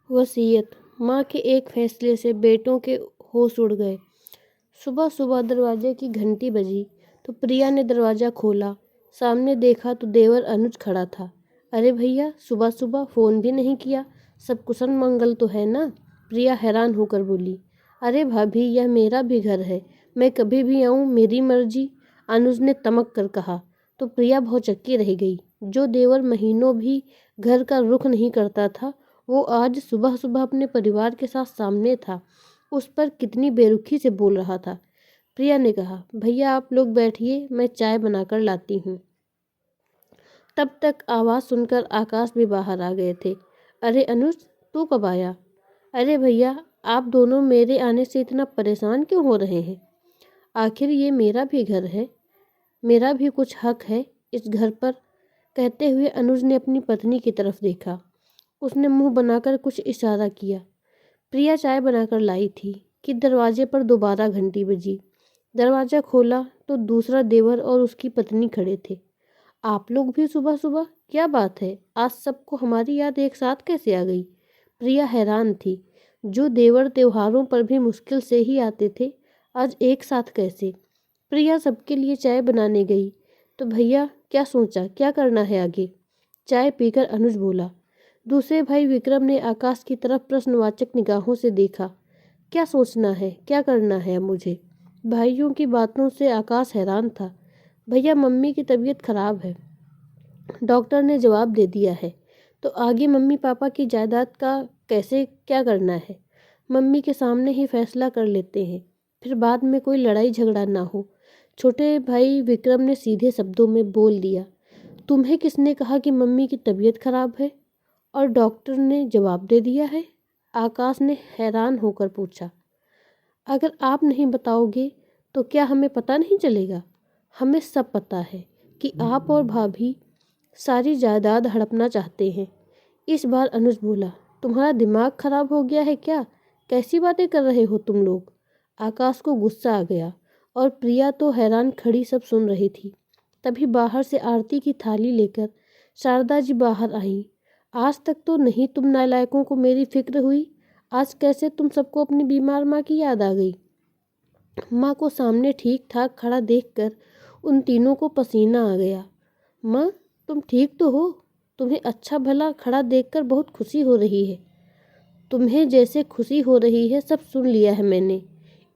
वसीयत। माँ के एक फैसले से बेटों के होश उड़ गए। सुबह सुबह दरवाजे की घंटी बजी तो प्रिया ने दरवाज़ा खोला। सामने देखा तो देवर अनुज खड़ा था। अरे भैया, सुबह सुबह फ़ोन भी नहीं किया, सब कुशल मंगल तो है ना? प्रिया हैरान होकर बोली। अरे भाभी, यह मेरा भी घर है, मैं कभी भी आऊँ, मेरी मर्जी, अनुज ने तमक कर कहा। तो प्रिया भौचक्की रह गई। जो देवर महीनों भी घर का रुख नहीं करता था, वो आज सुबह सुबह अपने परिवार के साथ सामने था। उस पर कितनी बेरुखी से बोल रहा था। प्रिया ने कहा, भैया आप लोग बैठिए, मैं चाय बनाकर लाती हूँ। तब तक आवाज़ सुनकर आकाश भी बाहर आ गए थे। अरे अनुज, तू कब आया? अरे भैया, आप दोनों मेरे आने से इतना परेशान क्यों हो रहे हैं? आखिर ये मेरा भी घर है, मेरा भी कुछ हक है इस घर पर। कहते हुए अनुज ने अपनी पत्नी की तरफ देखा। उसने मुंह बनाकर कुछ इशारा किया। प्रिया चाय बनाकर लाई थी कि दरवाजे पर दोबारा घंटी बजी। दरवाज़ा खोला तो दूसरा देवर और उसकी पत्नी खड़े थे। आप लोग भी सुबह सुबह? क्या बात है, आज सबको हमारी याद एक साथ कैसे आ गई? प्रिया हैरान थी। जो देवर त्योहारों पर भी मुश्किल से ही आते थे, आज एक साथ कैसे? प्रिया सबके लिए चाय बनाने गई तो भैया, क्या सोचा, क्या करना है आगे? चाय पीकर अनुज बोला। दूसरे भाई विक्रम ने आकाश की तरफ प्रश्नवाचक निगाहों से देखा। क्या सोचना है, क्या करना है अब मुझे? भाइयों की बातों से आकाश हैरान था। भैया, मम्मी की तबीयत खराब है, डॉक्टर ने जवाब दे दिया है। तो आगे मम्मी पापा की जायदाद का कैसे क्या करना है? मम्मी के सामने ही फैसला कर लेते हैं, फिर बाद में कोई लड़ाई झगड़ा ना हो। छोटे भाई विक्रम ने सीधे शब्दों में बोल दिया। तुम्हें किसने कहा कि मम्मी की तबीयत खराब है? और डॉक्टर ने जवाब दे दिया है? आकाश ने हैरान होकर पूछा। अगर आप नहीं बताओगे तो क्या हमें पता नहीं चलेगा? हमें सब पता है कि आप और भाभी सारी जायदाद हड़पना चाहते हैं। इस बार अनुज बोला। तुम्हारा दिमाग खराब हो गया है क्या? कैसी बातें कर रहे हो तुम लोग? आकाश को गुस्सा आ गया और प्रिया तो हैरान खड़ी सब सुन रही थी। तभी बाहर से आरती की थाली लेकर शारदा जी बाहर आईं। आज तक तो नहीं तुम नालायकों को मेरी फिक्र हुई, आज कैसे तुम सबको अपनी बीमार माँ की याद आ गई? माँ को सामने ठीक ठाक खड़ा देखकर उन तीनों को पसीना आ गया। माँ, तुम ठीक तो हो? तुम्हें अच्छा भला खड़ा देखकर बहुत खुशी हो रही है। तुम्हें जैसे खुशी हो रही है सब सुन लिया है मैंने।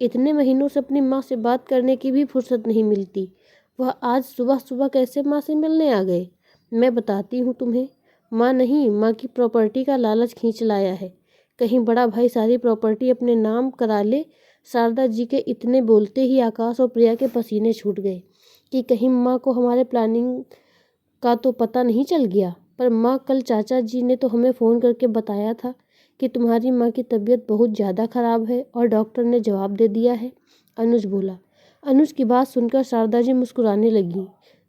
इतने महीनों से अपनी माँ से बात करने की भी फुर्सत नहीं मिलती, वह आज सुबह सुबह कैसे माँ से मिलने आ गए? मैं बताती हूँ तुम्हें। माँ नहीं, माँ की प्रॉपर्टी का लालच खींच लाया है। कहीं बड़ा भाई सारी प्रॉपर्टी अपने नाम करा ले। शारदा जी के इतने बोलते ही आकाश और प्रिया के पसीने छूट गए कि कहीं माँ को हमारे प्लानिंग का तो पता नहीं चल गया। पर माँ, कल चाचा जी ने तो हमें फ़ोन करके बताया था कि तुम्हारी माँ की तबीयत बहुत ज़्यादा ख़राब है और डॉक्टर ने जवाब दे दिया है, अनुज बोला। अनुज की बात सुनकर शारदा जी मुस्कुराने लगी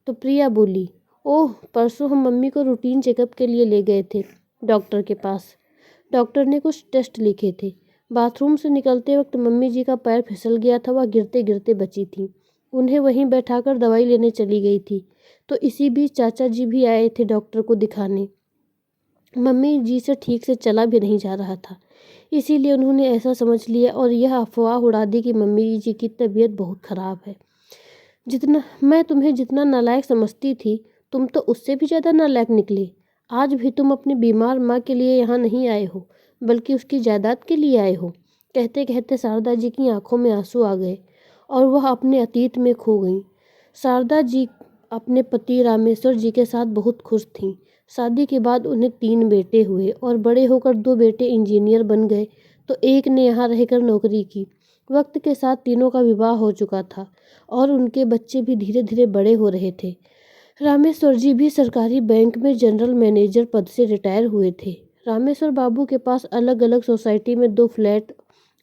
तो प्रिया बोली, ओह, परसों हम मम्मी को रूटीन चेकअप के लिए ले गए थे डॉक्टर के पास। डॉक्टर ने कुछ टेस्ट लिखे थे। बाथरूम से निकलते वक्त मम्मी जी का पैर फिसल गया था, वह गिरते गिरते बची थी। उन्हें वहीं बैठाकर दवाई लेने चली गई थी। तो इसी बीच चाचा जी भी आए थे डॉक्टर को दिखाने। मम्मी जी से ठीक से चला भी नहीं जा रहा था, इसीलिए उन्होंने ऐसा समझ लिया और यह अफवाह उड़ा दी कि मम्मी जी की तबीयत बहुत ख़राब है। जितना नालायक समझती थी, तुम तो उससे भी ज़्यादा नालायक निकले। आज भी तुम अपनी बीमार माँ के लिए यहाँ नहीं आए हो, बल्कि उसकी जायदाद के लिए आए हो। कहते कहते शारदा जी की आंखों में आंसू आ गए और वह अपने अतीत में खो गईं। शारदा जी अपने पति रामेश्वर जी के साथ बहुत खुश थीं। शादी के बाद उन्हें 3 बेटे हुए और बड़े होकर 2 बेटे इंजीनियर बन गए तो एक ने यहाँ रहकर नौकरी की। वक्त के साथ तीनों का विवाह हो चुका था और उनके बच्चे भी धीरे धीरे बड़े हो रहे थे। रामेश्वर जी भी सरकारी बैंक में जनरल मैनेजर पद से रिटायर हुए थे। रामेश्वर बाबू के पास अलग अलग सोसाइटी में 2 फ्लैट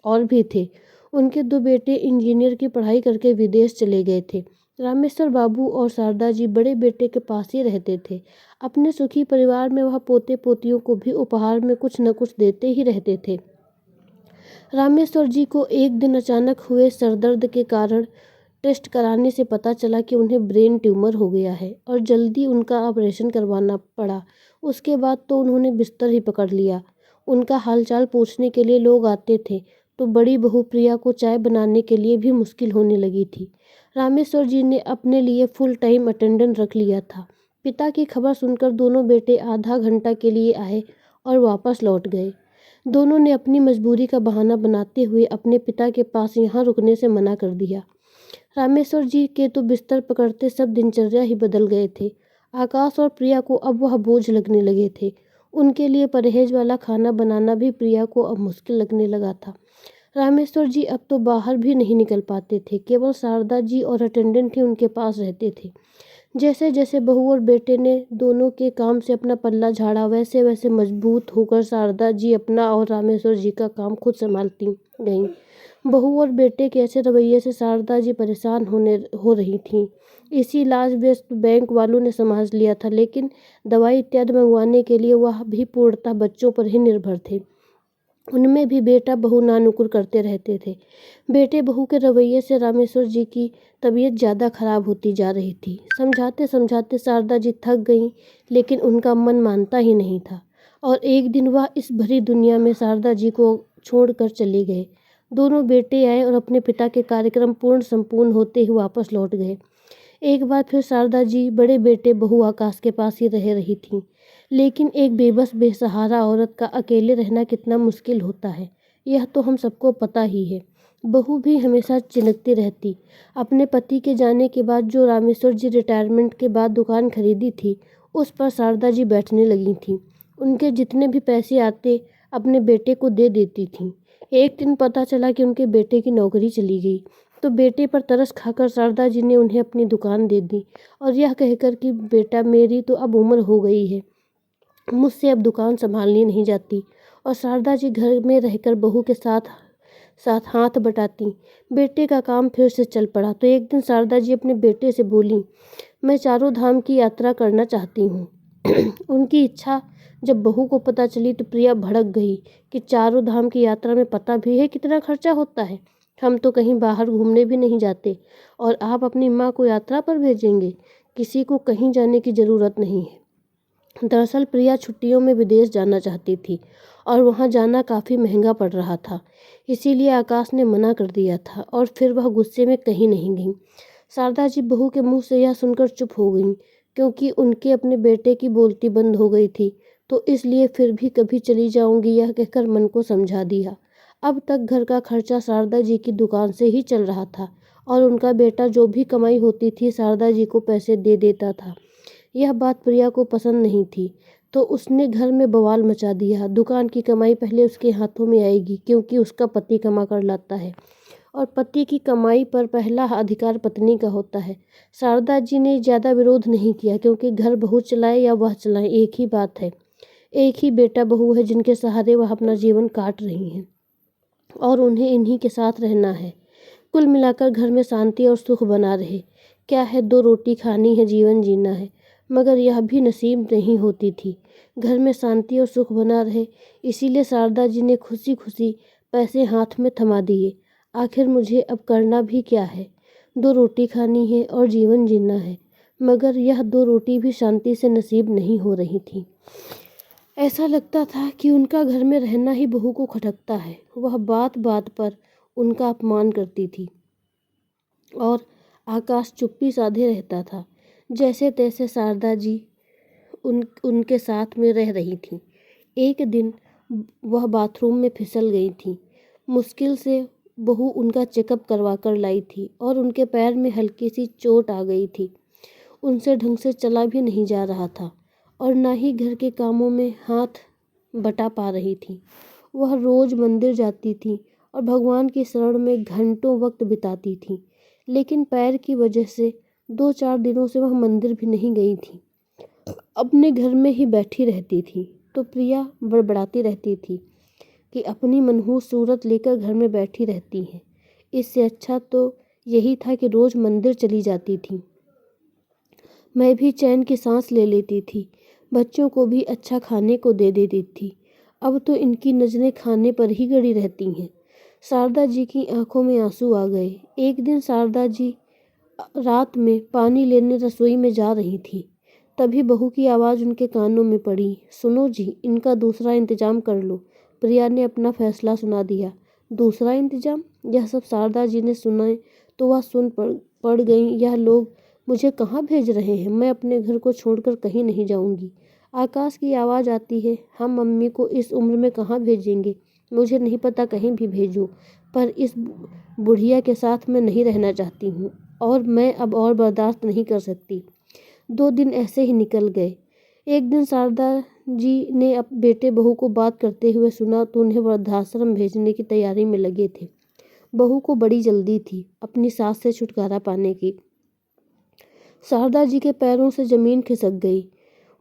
और भी थे। उनके 2 बेटे इंजीनियर की पढ़ाई करके विदेश चले गए थे। रामेश्वर बाबू और शारदा जी बड़े बेटे के पास ही रहते थे। अपने सुखी परिवार में वह पोते पोतियों को भी उपहार में कुछ न कुछ देते ही रहते थे। रामेश्वर जी को एक दिन अचानक हुए सरदर्द के कारण टेस्ट कराने से पता चला कि उन्हें ब्रेन ट्यूमर हो गया है और जल्दी उनका ऑपरेशन करवाना पड़ा। उसके बाद तो उन्होंने बिस्तर ही पकड़ लिया। उनका हालचाल पूछने के लिए लोग आते थे तो बड़ी बहू प्रिया को चाय बनाने के लिए भी मुश्किल होने लगी थी। रामेश्वर जी ने अपने लिए फुल टाइम अटेंडेंट रख लिया था। पिता की खबर सुनकर दोनों बेटे आधा घंटा के लिए आए और वापस लौट गए। दोनों ने अपनी मजबूरी का बहाना बनाते हुए अपने पिता के पास यहाँ रुकने से मना कर दिया। रामेश्वर जी के तो बिस्तर पकड़ते सब दिनचर्या ही बदल गए थे। आकाश और प्रिया को अब वह बोझ लगने लगे थे। उनके लिए परहेज वाला खाना बनाना भी प्रिया को अब मुश्किल लगने लगा था। रामेश्वर जी अब तो बाहर भी नहीं निकल पाते थे। केवल शारदा जी और अटेंडेंट ही उनके पास रहते थे। जैसे जैसे बहू और बेटे ने दोनों के काम से अपना पल्ला झाड़ा, वैसे वैसे मजबूत होकर शारदा जी अपना और रामेश्वर जी का काम खुद संभालती गईं। बहू और बेटे के ऐसे रवैये से शारदा जी परेशान हो रही थीं। इसी इलाज व्यस्त बैंक वालों ने समझ लिया था, लेकिन दवाई इत्यादि मंगवाने के लिए वह भी पूर्णतः बच्चों पर ही निर्भर थे। उनमें भी बेटा बहू नानुकुर करते रहते थे। बेटे बहू के रवैये से रामेश्वर जी की तबीयत ज़्यादा खराब होती जा रही थी। समझाते समझाते शारदा जी थक गईं, लेकिन उनका मन मानता ही नहीं था और एक दिन वह इस भरी दुनिया में शारदा जी को छोड़कर चले गए। दोनों बेटे आए और अपने पिता के कार्यक्रम पूर्ण संपूर्ण होते ही वापस लौट गए। एक बार फिर शारदा जी बड़े बेटे बहू आकाश के पास ही रह रही थीं। लेकिन एक बेबस बेसहारा औरत का अकेले रहना कितना मुश्किल होता है, यह तो हम सबको पता ही है। बहू भी हमेशा चिंतती रहती। अपने पति के जाने के बाद जो रामेश्वर जी रिटायरमेंट के बाद दुकान खरीदी थी, उस पर शारदा जी बैठने लगी थीं। उनके जितने भी पैसे आते अपने बेटे को दे देती थीं। एक दिन पता चला कि उनके बेटे की नौकरी चली गई, तो बेटे पर तरस खाकर शारदा जी ने उन्हें अपनी दुकान दे दी और यह कहकर कि बेटा, मेरी तो अब उम्र हो गई है, मुझसे अब दुकान संभालनी नहीं जाती। और शारदा जी घर में रहकर बहू के साथ साथ हाथ बटाती। बेटे का काम फिर से चल पड़ा तो एक दिन शारदा जी अपने बेटे से बोली, मैं चारों धाम की यात्रा करना चाहती हूँ। उनकी इच्छा जब बहू को पता चली तो प्रिया भड़क गई कि चारों धाम की यात्रा में पता भी है कितना खर्चा होता है। हम तो कहीं बाहर घूमने भी नहीं जाते और आप अपनी माँ को यात्रा पर भेजेंगे। किसी को कहीं जाने की ज़रूरत नहीं है। दरअसल प्रिया छुट्टियों में विदेश जाना चाहती थी और वहाँ जाना काफ़ी महंगा पड़ रहा था। इसीलिए आकाश ने मना कर दिया था और फिर वह गुस्से में कहीं नहीं गई। शारदा जी बहू के मुंह से यह सुनकर चुप हो गईं, क्योंकि उनके अपने बेटे की बोलती बंद हो गई थी। तो इसलिए फिर भी कभी चली जाऊंगी यह कहकर मन को समझा दिया। अब तक घर का खर्चा शारदा जी की दुकान से ही चल रहा था और उनका बेटा जो भी कमाई होती थी शारदा जी को पैसे दे देता था। यह बात प्रिया को पसंद नहीं थी, तो उसने घर में बवाल मचा दिया। दुकान की कमाई पहले उसके हाथों में आएगी, क्योंकि उसका पति कमा कर लाता है और पति की कमाई पर पहला अधिकार पत्नी का होता है। शारदा जी ने ज़्यादा विरोध नहीं किया, क्योंकि घर बहू चलाए या वह चलाए एक ही बात है। एक ही बेटा बहू है जिनके सहारे वह अपना जीवन काट रही हैं और उन्हें इन्हीं के साथ रहना है। कुल मिलाकर घर में शांति और सुख बना रहे। क्या है, 2 रोटी खानी है, जीवन जीना है। मगर यह भी नसीब नहीं होती थी। घर में शांति और सुख बना रहे, इसीलिए शारदा जी ने खुशी खुशी पैसे हाथ में थमा दिए। आखिर मुझे अब करना भी क्या है? 2 रोटी खानी है और जीवन जीना है। मगर यह 2 रोटी भी शांति से नसीब नहीं हो रही थी। ऐसा लगता था कि उनका घर में रहना ही बहू को खटकता है। वह बात बात पर उनका अपमान करती थी और आकाश चुप्पी साधे रहता था। जैसे तैसे शारदा जी उनके साथ में रह रही थी। एक दिन वह बाथरूम में फिसल गई थी। मुश्किल से बहू उनका चेकअप करवा कर लाई थी और उनके पैर में हल्की सी चोट आ गई थी। उनसे ढंग से चला भी नहीं जा रहा था और ना ही घर के कामों में हाथ बटा पा रही थी। वह रोज़ मंदिर जाती थी और भगवान की शरण में घंटों वक्त बिताती थी, लेकिन पैर की वजह से 2-4 दिनों से वह मंदिर भी नहीं गई थी। अपने घर में ही बैठी रहती थी। तो प्रिया बड़बड़ाती रहती थी कि अपनी मनहूस सूरत लेकर घर में बैठी रहती हैं। इससे अच्छा तो यही था कि रोज़ मंदिर चली जाती थी। मैं भी चैन की सांस ले लेती थी। बच्चों को भी अच्छा खाने को दे देती थी। अब तो इनकी नज़रें खाने पर ही गड़ी रहती हैं। शारदा जी की आंखों में आंसू आ गए। एक दिन शारदा जी रात में पानी लेने रसोई में जा रही थी। तभी बहू की आवाज़ उनके कानों में पड़ी, सुनो जी, इनका दूसरा इंतजाम कर लो। प्रिया ने अपना फैसला सुना दिया। दूसरा इंतजाम? यह सब शारदा जी ने सुना तो वह सुन पड़ गई। यह लोग मुझे कहाँ भेज रहे हैं? मैं अपने घर को छोड़कर कहीं नहीं जाऊंगी। आकाश की आवाज़ आती है, हम मम्मी को इस उम्र में कहाँ भेजेंगे? मुझे नहीं पता, कहीं भी भेजो, पर इस बुढ़िया के साथ मैं नहीं रहना चाहती हूँ और मैं अब और बर्दाश्त नहीं कर सकती। 2 दिन ऐसे ही निकल गए। एक दिन शारदा जी ने अब बेटे बहू को बात करते हुए सुना तो उन्हें वृद्धाश्रम भेजने की तैयारी में लगे थे। बहू को बड़ी जल्दी थी अपनी सास से छुटकारा पाने की। शारदा जी के पैरों से जमीन खिसक गई।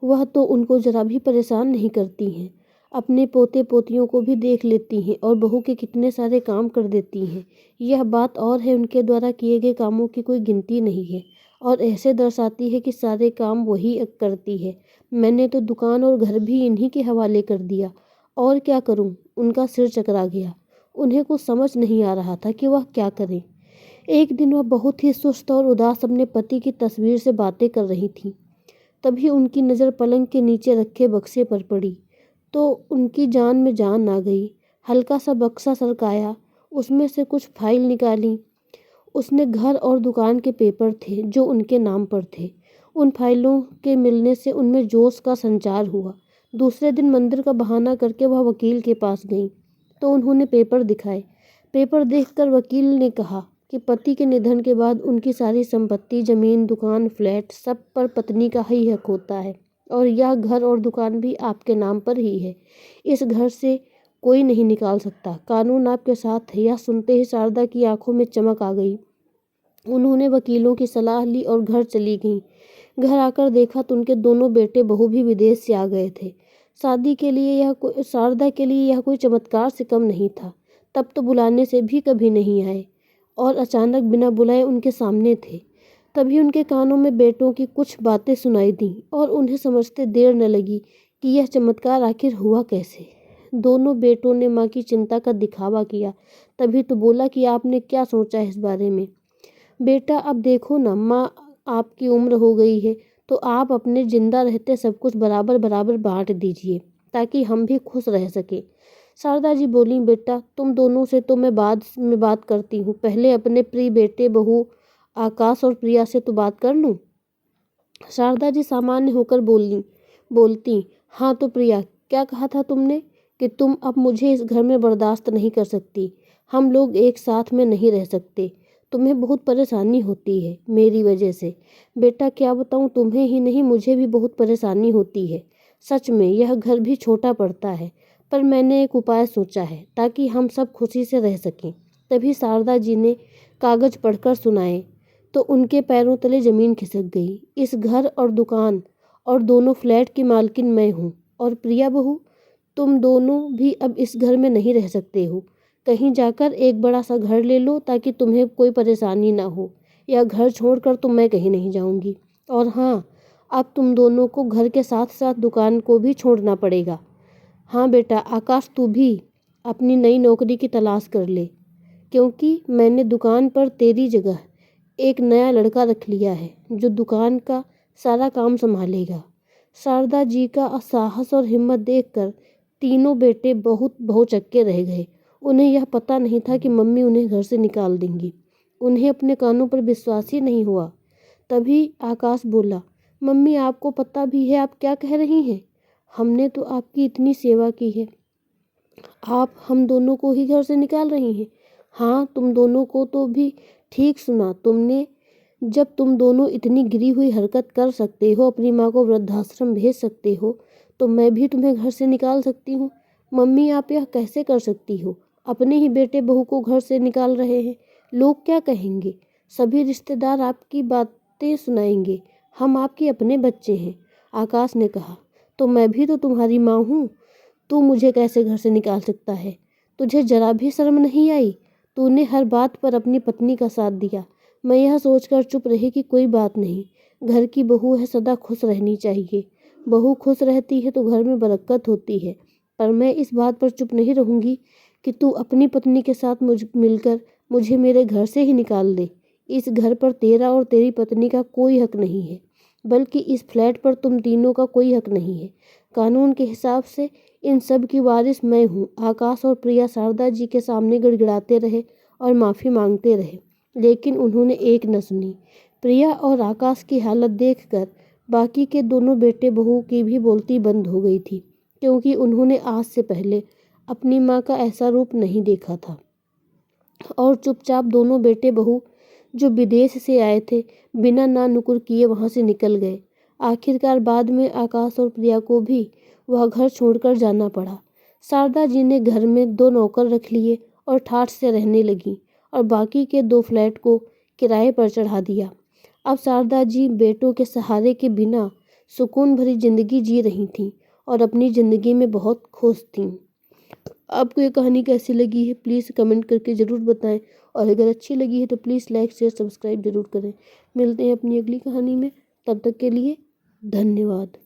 वह तो उनको जरा भी परेशान नहीं करती हैं, अपने पोते पोतियों को भी देख लेती हैं और बहू के कितने सारे काम कर देती हैं। यह बात और है, उनके द्वारा किए गए कामों की कोई गिनती नहीं है और ऐसे दर्शाती है कि सारे काम वही करती है। मैंने तो दुकान और घर भी इन्हीं के हवाले कर दिया, और क्या करूं? उनका सिर चकरा गया। उन्हें कुछ समझ नहीं आ रहा था कि वह क्या करें। एक दिन वह बहुत ही सुस्त और उदास अपने पति की तस्वीर से बातें कर रही थी। तभी उनकी नज़र पलंग के नीचे रखे बक्से पर पड़ी तो उनकी जान में जान आ गई। हल्का सा बक्सा सरकाया, उसमें से कुछ फाइल निकाली। उसने घर और दुकान के पेपर थे जो उनके नाम पर थे। उन फाइलों के मिलने से उनमें जोश का संचार हुआ। दूसरे दिन मंदिर का बहाना करके वह वकील के पास गई तो उन्होंने पेपर दिखाए। पेपर देखकर वकील ने कहा कि पति के निधन के बाद उनकी सारी संपत्ति, जमीन, दुकान, फ्लैट, सब पर पत्नी का ही हक होता है और यह घर और दुकान भी आपके नाम पर ही है। इस घर से कोई नहीं निकाल सकता, कानून आपके साथ है। यह सुनते ही शारदा की आंखों में चमक आ गई। उन्होंने वकीलों की सलाह ली और घर चली गईं। घर आकर देखा तो उनके दोनों बेटे बहू भी विदेश से आ गए थे। शारदा के लिए यह कोई चमत्कार से कम नहीं था। तब तो बुलाने से भी कभी नहीं आए और अचानक बिना बुलाए उनके सामने थे। तभी उनके कानों में बेटों की कुछ बातें सुनाई दी और उन्हें समझते देर न लगी कि यह चमत्कार आखिर हुआ कैसे। दोनों बेटों ने माँ की चिंता का दिखावा किया। तभी तो बोला कि आपने क्या सोचा है इस बारे में? बेटा, अब देखो ना, माँ आपकी उम्र हो गई है तो आप अपने जिंदा रहते सब कुछ बराबर बराबर बांट दीजिए ताकि हम भी खुश रह सकें। शारदा जी बोली, बेटा तुम दोनों से तो मैं बाद में बात करती हूँ, पहले अपने प्रिय बेटे बहू आकाश और प्रिया से तो बात कर लूँ। शारदा जी सामान्य होकर बोलती, हाँ तो प्रिया, क्या कहा था तुमने कि तुम अब मुझे इस घर में बर्दाश्त नहीं कर सकती? हम लोग एक साथ में नहीं रह सकते। तुम्हें बहुत परेशानी होती है मेरी वजह से। बेटा क्या बताऊँ, तुम्हें ही नहीं मुझे भी बहुत परेशानी होती है। सच में यह घर भी छोटा पड़ता है, पर मैंने एक उपाय सोचा है ताकि हम सब खुशी से रह सकें। तभी शारदा जी ने कागज पढ़कर सुनाए तो उनके पैरों तले जमीन खिसक गई। इस घर और दुकान और दोनों फ्लैट की मालकिन मैं हूँ और प्रिया बहू, तुम दोनों भी अब इस घर में नहीं रह सकते हो। कहीं जाकर एक बड़ा सा घर ले लो ताकि तुम्हें कोई परेशानी ना हो। यह घर छोड़कर तो मैं कहीं नहीं जाऊंगी। और हाँ, अब तुम दोनों को घर के साथ साथ दुकान को भी छोड़ना पड़ेगा। हाँ बेटा आकाश, तू भी अपनी नई नौकरी की तलाश कर ले, क्योंकि मैंने दुकान पर तेरी जगह एक नया लड़का रख लिया है जो दुकान का सारा काम संभालेगा। शारदा जी का साहस और हिम्मत देखकर तीनों बेटे बहुत बहुचक्के रह गए। उन्हें यह पता नहीं था कि मम्मी उन्हें घर से निकाल देंगी। उन्हें अपने कानों पर विश्वास ही नहीं हुआ। तभी आकाश बोला, मम्मी आपको पता भी है आप क्या कह रही हैं? हमने तो आपकी इतनी सेवा की है, आप हम दोनों को ही घर से निकाल रही हैं? हाँ, तुम दोनों को तो भी ठीक सुना तुमने। जब तुम दोनों इतनी गिरी हुई हरकत कर सकते हो, अपनी माँ को वृद्धाश्रम भेज सकते हो, तो मैं भी तुम्हें घर से निकाल सकती हूँ। मम्मी आप यह कैसे कर सकती हो? अपने ही बेटे बहू को घर से निकाल रहे हैं। लोग क्या कहेंगे? सभी रिश्तेदार आपकी बातें सुनाएंगे। हम आपके अपने बच्चे हैं। आकाश ने कहा, तो मैं भी तो तुम्हारी माँ हूँ। तू मुझे कैसे घर से निकाल सकता है? तुझे जरा भी शर्म नहीं आई? तूने हर बात पर अपनी पत्नी का साथ दिया। मैं यह सोचकर चुप रही कि कोई बात नहीं, घर की बहू है, सदा खुश रहनी चाहिए। बहू खुश रहती है तो घर में बरकत होती है। पर मैं इस बात पर चुप नहीं रहूंगी कि तू अपनी पत्नी के साथ मिलकर मुझे मेरे घर से ही निकाल दे। इस घर पर तेरा और तेरी पत्नी का कोई हक नहीं है, बल्कि इस फ्लैट पर तुम तीनों का कोई हक नहीं है। कानून के हिसाब से इन सब की वारिस मैं हूँ। आकाश और प्रिया शारदा जी के सामने गिड़गिड़ाते रहे और माफ़ी मांगते रहे, लेकिन उन्होंने एक न सुनी। प्रिया और आकाश की हालत देखकर बाकी के दोनों बेटे बहू की भी बोलती बंद हो गई थी, क्योंकि उन्होंने आज से पहले अपनी माँ का ऐसा रूप नहीं देखा था। और चुपचाप दोनों बेटे बहू जो विदेश से आए थे, बिना ना नुकुर किए वहाँ से निकल गए। आखिरकार बाद में आकाश और प्रिया को भी वह घर छोड़कर जाना पड़ा। शारदा जी ने घर में 2 नौकर रख लिए और ठाठ से रहने लगी, और बाकी के 2 फ्लैट को किराए पर चढ़ा दिया। अब शारदा जी बेटों के सहारे के बिना सुकून भरी जिंदगी जी रही थीं और अपनी ज़िंदगी में बहुत खुश थीं। आपको ये कहानी कैसी लगी है प्लीज़ कमेंट करके ज़रूर बताएं, और अगर अच्छी लगी है तो प्लीज़ लाइक शेयर सब्सक्राइब ज़रूर करें। मिलते हैं अपनी अगली कहानी में, तब तक के लिए धन्यवाद।